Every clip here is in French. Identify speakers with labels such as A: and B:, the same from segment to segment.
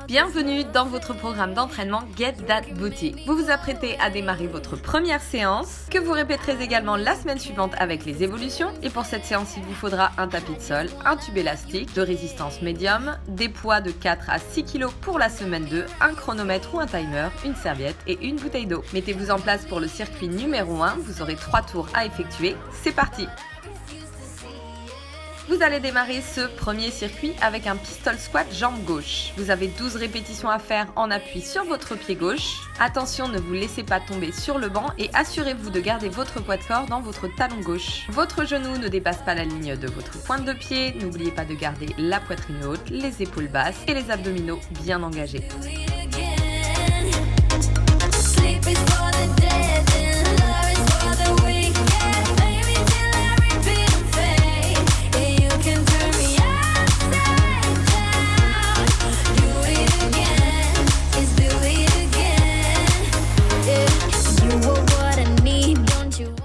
A: Bienvenue dans votre programme d'entraînement Get That Booty. Vous vous apprêtez à démarrer votre première séance, que vous répéterez également la semaine suivante avec les évolutions. Et pour cette séance, il vous faudra un tapis de sol, un tube élastique de résistance médium, des poids de 4 à 6 kg pour la semaine 2, un chronomètre ou un timer, une serviette et une bouteille d'eau. Mettez-vous en place pour le circuit numéro 1, vous aurez 3 tours à effectuer. C'est parti! Vous allez démarrer ce premier circuit avec un pistol squat jambe gauche. Vous avez 12 répétitions à faire en appui sur votre pied gauche. Attention, ne vous laissez pas tomber sur le banc et assurez-vous de garder votre poids de corps dans votre talon gauche. Votre genou ne dépasse pas la ligne de votre pointe de pied. N'oubliez pas de garder la poitrine haute, les épaules basses et les abdominaux bien engagés.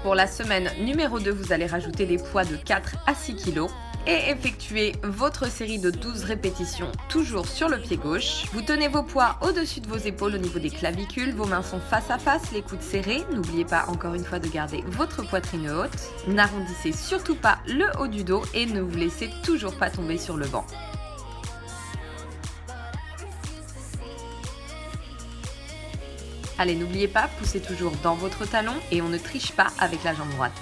A: Pour la semaine numéro 2, vous allez rajouter des poids de 4 à 6 kg et effectuer votre série de 12 répétitions, toujours sur le pied gauche. Vous tenez vos poids au-dessus de vos épaules au niveau des clavicules, vos mains sont face à face, les coudes serrés. N'oubliez pas encore une fois de garder votre poitrine haute. N'arrondissez surtout pas le haut du dos et ne vous laissez toujours pas tomber sur le banc. Allez, n'oubliez pas, poussez toujours dans votre talon et on ne triche pas avec la jambe droite.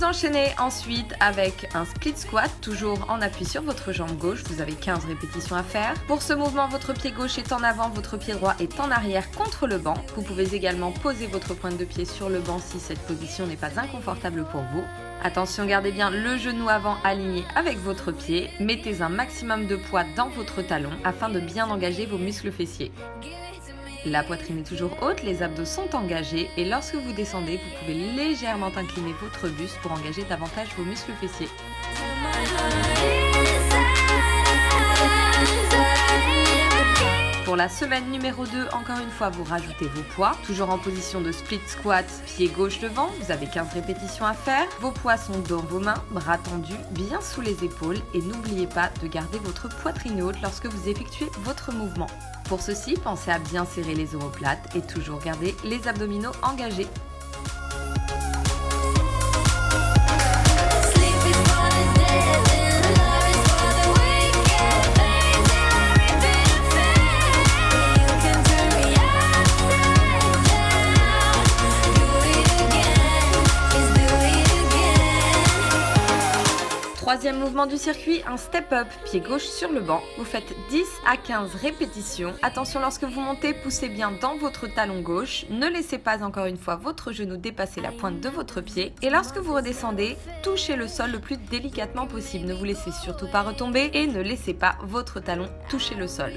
A: Enchaînez ensuite avec un split squat, toujours en appui sur votre jambe gauche. Vous avez 15 répétitions à faire. Pour ce mouvement, votre pied gauche est en avant, votre pied droit est en arrière contre le banc. Vous pouvez également poser votre pointe de pied sur le banc si cette position n'est pas inconfortable pour vous. Attention, gardez bien le genou avant aligné avec votre pied. Mettez un maximum de poids dans votre talon afin de bien engager vos muscles fessiers. La poitrine est toujours haute, les abdos sont engagés et lorsque vous descendez, vous pouvez légèrement incliner votre buste pour engager davantage vos muscles fessiers. Pour la semaine numéro 2, encore une fois, vous rajoutez vos poids, toujours en position de split squat, pied gauche devant, vous avez 15 répétitions à faire. Vos poids sont dans vos mains, bras tendus, bien sous les épaules et n'oubliez pas de garder votre poitrine haute lorsque vous effectuez votre mouvement. Pour ceci, pensez à bien serrer les omoplates et toujours garder les abdominaux engagés. Troisième mouvement du circuit, un step-up, pied gauche sur le banc. Vous faites 10 à 15 répétitions. Attention, lorsque vous montez, poussez bien dans votre talon gauche. Ne laissez pas encore une fois votre genou dépasser la pointe de votre pied. Et lorsque vous redescendez, touchez le sol le plus délicatement possible. Ne vous laissez surtout pas retomber et ne laissez pas votre talon toucher le sol.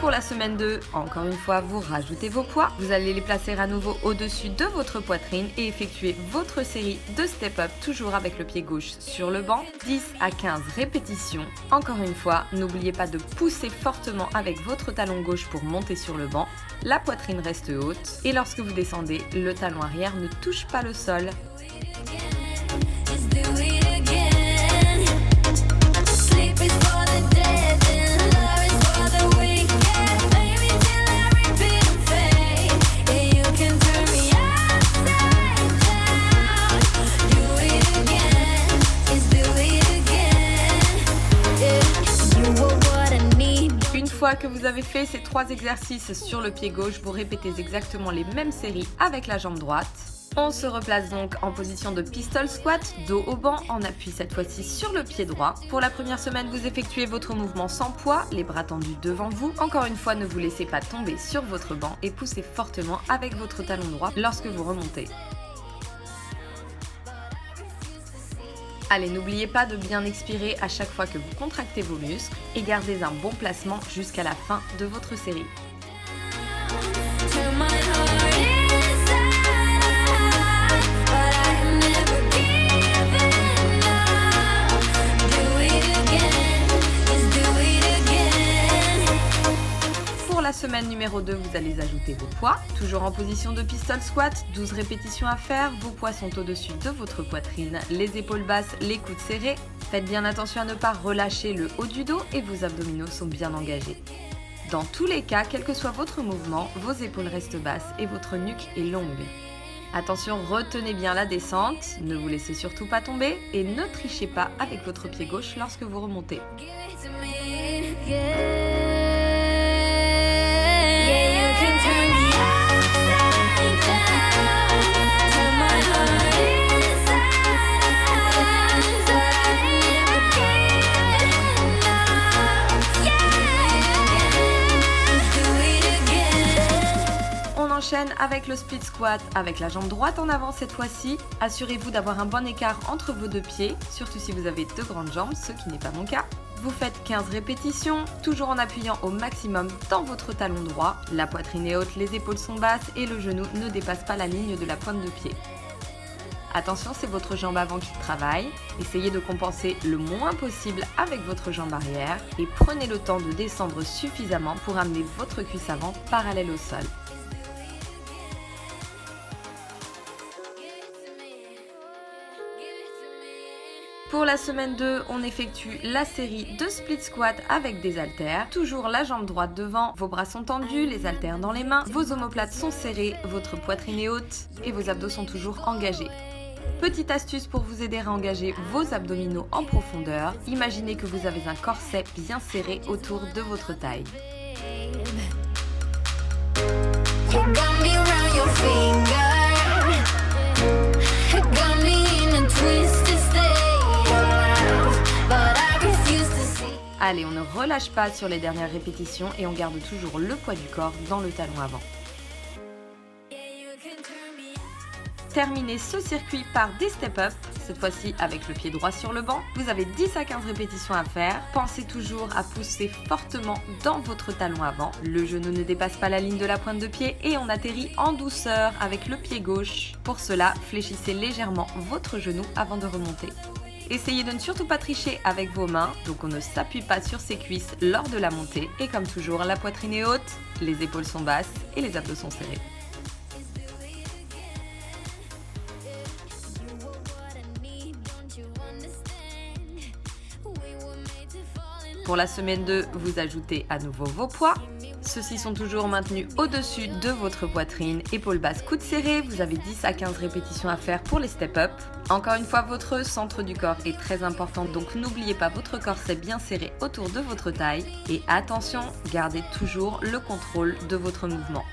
A: Pour la semaine 2, encore une fois, vous rajoutez vos poids. Vous allez les placer à nouveau au-dessus de votre poitrine et effectuer votre série de step-up, toujours avec le pied gauche sur le banc. 10 à 15 répétitions. Encore une fois, n'oubliez pas de pousser fortement avec votre talon gauche pour monter sur le banc. La poitrine reste haute et lorsque vous descendez, le talon arrière ne touche pas le sol. Une fois que vous avez fait ces 3 exercices sur le pied gauche, vous répétez exactement les mêmes séries avec la jambe droite. On se replace donc en position de pistol squat, dos au banc, en appui cette fois-ci sur le pied droit. Pour la première semaine, vous effectuez votre mouvement sans poids, les bras tendus devant vous. Encore une fois, ne vous laissez pas tomber sur votre banc et poussez fortement avec votre talon droit lorsque vous remontez. Allez, n'oubliez pas de bien expirer à chaque fois que vous contractez vos muscles et gardez un bon placement jusqu'à la fin de votre série. Pour la semaine numéro 2, vous allez ajouter vos poids. Toujours en position de pistol squat, 12 répétitions à faire. Vos poids sont au-dessus de votre poitrine, les épaules basses, les coudes serrés. Faites bien attention à ne pas relâcher le haut du dos et vos abdominaux sont bien engagés. Dans tous les cas, quel que soit votre mouvement, vos épaules restent basses et votre nuque est longue. Attention, retenez bien la descente, ne vous laissez surtout pas tomber et ne trichez pas avec votre pied gauche lorsque vous remontez. On enchaîne avec le split squat avec la jambe droite en avant cette fois-ci. Assurez-vous d'avoir un bon écart entre vos deux pieds, surtout si vous avez de grandes jambes, ce qui n'est pas mon cas. Vous faites 15 répétitions, toujours en appuyant au maximum dans votre talon droit. La poitrine est haute, les épaules sont basses et le genou ne dépasse pas la ligne de la pointe de pied. Attention, c'est votre jambe avant qui travaille. Essayez de compenser le moins possible avec votre jambe arrière et prenez le temps de descendre suffisamment pour amener votre cuisse avant parallèle au sol. Pour la semaine 2, on effectue la série de split squat avec des haltères. Toujours la jambe droite devant, vos bras sont tendus, les haltères dans les mains, vos omoplates sont serrées, votre poitrine est haute et vos abdos sont toujours engagés. Petite astuce pour vous aider à engager vos abdominaux en profondeur, imaginez que vous avez un corset bien serré autour de votre taille. Allez, on ne relâche pas sur les dernières répétitions et on garde toujours le poids du corps dans le talon avant. Terminez ce circuit par des step-up, cette fois-ci avec le pied droit sur le banc. Vous avez 10 à 15 répétitions à faire. Pensez toujours à pousser fortement dans votre talon avant. Le genou ne dépasse pas la ligne de la pointe de pied et on atterrit en douceur avec le pied gauche. Pour cela, fléchissez légèrement votre genou avant de remonter. Essayez de ne surtout pas tricher avec vos mains, donc on ne s'appuie pas sur ses cuisses lors de la montée. Et comme toujours, la poitrine est haute, les épaules sont basses et les abdos sont serrés. Pour la semaine 2, vous ajoutez à nouveau vos poids. Ceux-ci sont toujours maintenus au-dessus de votre poitrine, épaules basses, coudes serrés. Vous avez 10 à 15 répétitions à faire pour les step-up. Encore une fois, votre centre du corps est très important, donc n'oubliez pas votre corset bien serré autour de votre taille. Et attention, gardez toujours le contrôle de votre mouvement.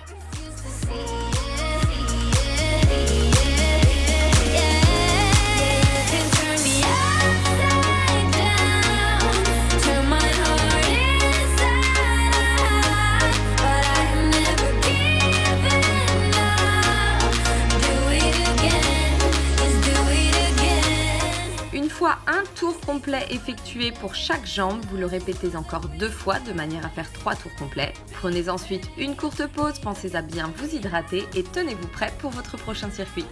A: Une fois un tour complet effectué pour chaque jambe, vous le répétez encore 2 fois de manière à faire 3 tours complets. Prenez ensuite une courte pause, pensez à bien vous hydrater et tenez-vous prêt pour votre prochain circuit.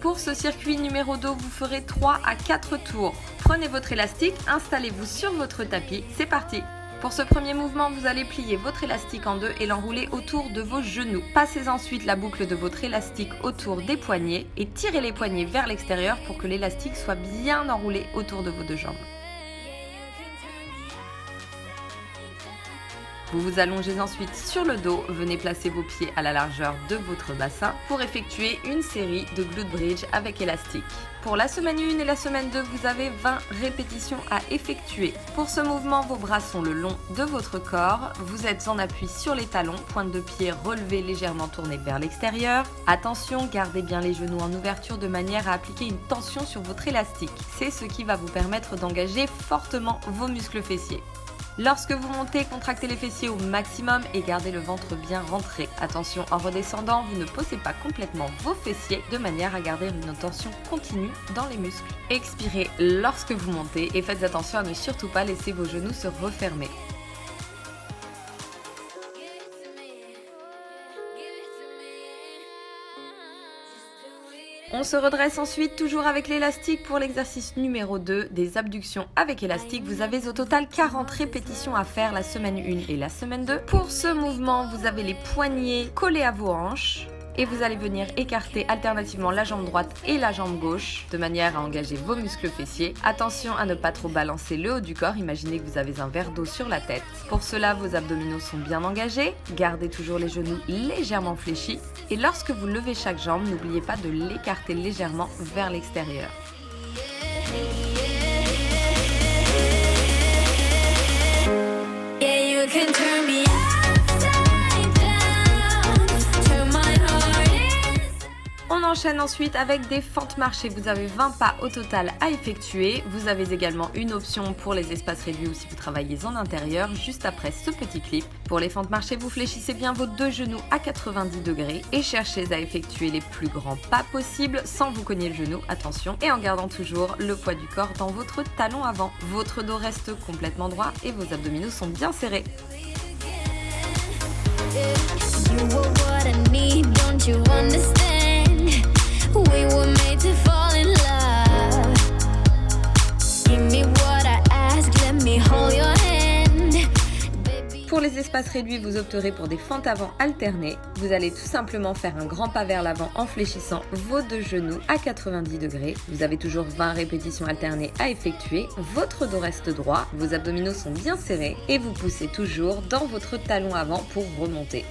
A: Pour ce circuit numéro 2, vous ferez 3 à 4 tours. Prenez votre élastique, installez-vous sur votre tapis, c'est parti! Pour ce premier mouvement, vous allez plier votre élastique en deux et l'enrouler autour de vos genoux. Passez ensuite la boucle de votre élastique autour des poignets et tirez les poignets vers l'extérieur pour que l'élastique soit bien enroulé autour de vos deux jambes. Vous vous allongez ensuite sur le dos, venez placer vos pieds à la largeur de votre bassin pour effectuer une série de glute bridge avec élastique. Pour la semaine 1 et la semaine 2, vous avez 20 répétitions à effectuer. Pour ce mouvement, vos bras sont le long de votre corps, vous êtes en appui sur les talons, pointe de pied relevée légèrement tournée vers l'extérieur. Attention, gardez bien les genoux en ouverture de manière à appliquer une tension sur votre élastique. C'est ce qui va vous permettre d'engager fortement vos muscles fessiers. Lorsque vous montez, contractez les fessiers au maximum et gardez le ventre bien rentré. Attention, en redescendant, vous ne posez pas complètement vos fessiers de manière à garder une tension continue dans les muscles. Expirez lorsque vous montez et faites attention à ne surtout pas laisser vos genoux se refermer. On se redresse ensuite, toujours avec l'élastique pour l'exercice numéro 2 des abductions avec élastique. Vous avez au total 40 répétitions à faire la semaine 1 et la semaine 2. Pour ce mouvement, vous avez les poignets collés à vos hanches. Et vous allez venir écarter alternativement la jambe droite et la jambe gauche de manière à engager vos muscles fessiers. Attention à ne pas trop balancer le haut du corps, imaginez que vous avez un verre d'eau sur la tête. Pour cela, vos abdominaux sont bien engagés, gardez toujours les genoux légèrement fléchis et lorsque vous levez chaque jambe, n'oubliez pas de l'écarter légèrement vers l'extérieur. On enchaîne ensuite avec des fentes marchées. Vous avez 20 pas au total à effectuer. Vous avez également une option pour les espaces réduits ou si vous travaillez en intérieur, juste après ce petit clip. Pour les fentes marchées, vous fléchissez bien vos deux genoux à 90 degrés et cherchez à effectuer les plus grands pas possibles sans vous cogner le genou, attention, et en gardant toujours le poids du corps dans votre talon avant. Votre dos reste complètement droit et vos abdominaux sont bien serrés. We were made to fall in love. Give me what I ask, let me hold your hand. Pour les espaces réduits, vous opterez pour des fentes avant alternées. Vous allez tout simplement faire un grand pas vers l'avant en fléchissant vos deux genoux à 90 degrés. Vous avez toujours 20 répétitions alternées à effectuer. Votre dos reste droit, vos abdominaux sont bien serrés et vous poussez toujours dans votre talon avant pour remonter.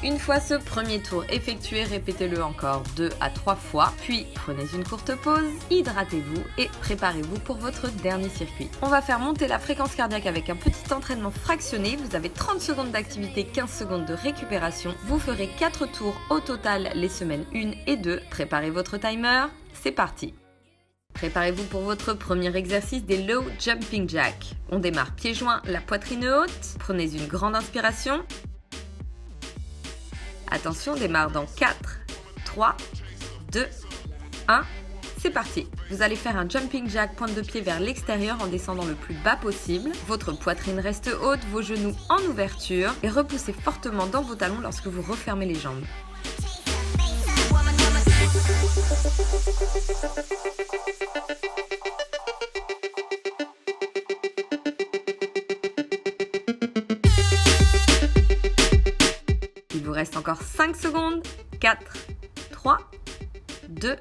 A: Une fois ce premier tour effectué, répétez-le encore 2 à 3 fois, puis prenez une courte pause, hydratez-vous et préparez-vous pour votre dernier circuit. On va faire monter la fréquence cardiaque avec un petit entraînement fractionné. Vous avez 30 secondes d'activité, 15 secondes de récupération. Vous ferez 4 tours au total les semaines 1 et 2. Préparez votre timer, c'est parti. Préparez-vous pour votre premier exercice des low jumping jacks. On démarre pieds joints, la poitrine haute. Prenez une grande inspiration. Attention, on démarre dans 4, 3, 2, 1, c'est parti. Vous allez faire un jumping jack pointe de pied vers l'extérieur en descendant le plus bas possible. Votre poitrine reste haute, vos genoux en ouverture et repoussez fortement dans vos talons lorsque vous refermez les jambes. Il vous reste encore 5 secondes. 4, 3, 2,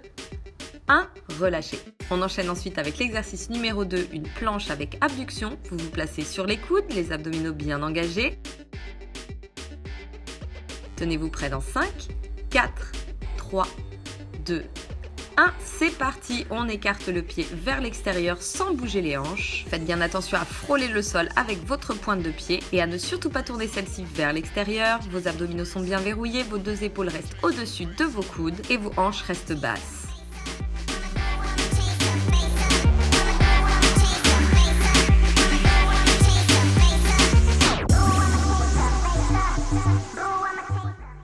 A: 1, relâchez. On enchaîne ensuite avec l'exercice numéro 2, une planche avec abduction. Vous vous placez sur les coudes, les abdominaux bien engagés. Tenez-vous prêts dans 5, 4, 3, 2, 1, c'est parti, on écarte le pied vers l'extérieur sans bouger les hanches. Faites bien attention à frôler le sol avec votre pointe de pied et à ne surtout pas tourner celle-ci vers l'extérieur. Vos abdominaux sont bien verrouillés, vos deux épaules restent au-dessus de vos coudes et vos hanches restent basses.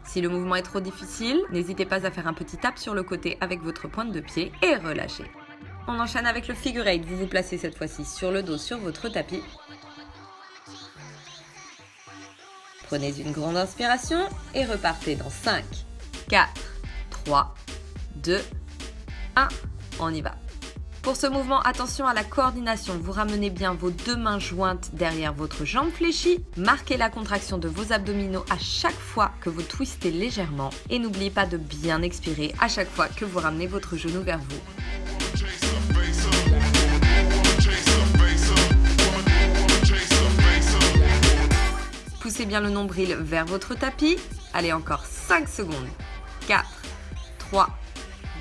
A: Si le mouvement est trop difficile, n'hésitez pas à faire un petit tap sur le côté avec votre pointe de pied et relâchez. On enchaîne avec le figure 8. Vous vous placez cette fois-ci sur le dos sur votre tapis. Prenez une grande inspiration et repartez dans 5, 4, 3, 2, 1. On y va. Pour ce mouvement, attention à la coordination. Vous ramenez bien vos deux mains jointes derrière votre jambe fléchie. Marquez la contraction de vos abdominaux à chaque fois que vous twistez légèrement. Et n'oubliez pas de bien expirer à chaque fois que vous ramenez votre genou vers vous. Poussez bien le nombril vers votre tapis. Allez, encore 5 secondes. 4, 3,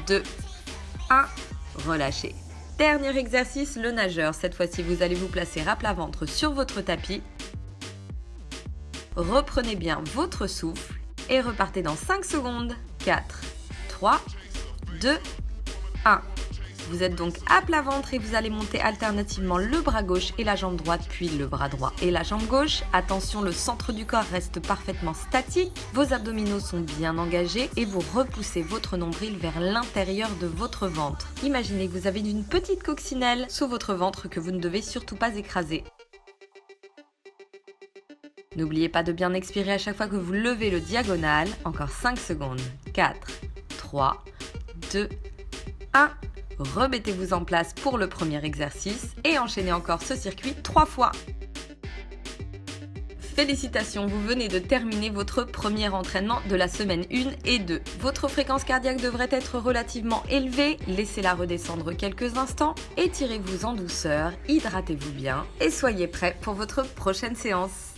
A: 2, 1. Relâchez. Dernier exercice, le nageur. Cette fois-ci, vous allez vous placer à plat ventre sur votre tapis. Reprenez bien votre souffle et repartez dans 5 secondes. 4, 3, 2, 1. Vous êtes donc à plat ventre et vous allez monter alternativement le bras gauche et la jambe droite, puis le bras droit et la jambe gauche. Attention, le centre du corps reste parfaitement statique, vos abdominaux sont bien engagés et vous repoussez votre nombril vers l'intérieur de votre ventre. Imaginez que vous avez une petite coccinelle sous votre ventre que vous ne devez surtout pas écraser. N'oubliez pas de bien expirer à chaque fois que vous levez le diagonal. Encore 5 secondes. 4, 3, 2, 1. Remettez-vous en place pour le premier exercice et enchaînez encore ce circuit 3 fois. Félicitations, vous venez de terminer votre premier entraînement de la semaine 1 et 2. Votre fréquence cardiaque devrait être relativement élevée, laissez-la redescendre quelques instants, étirez-vous en douceur, hydratez-vous bien et soyez prêts pour votre prochaine séance.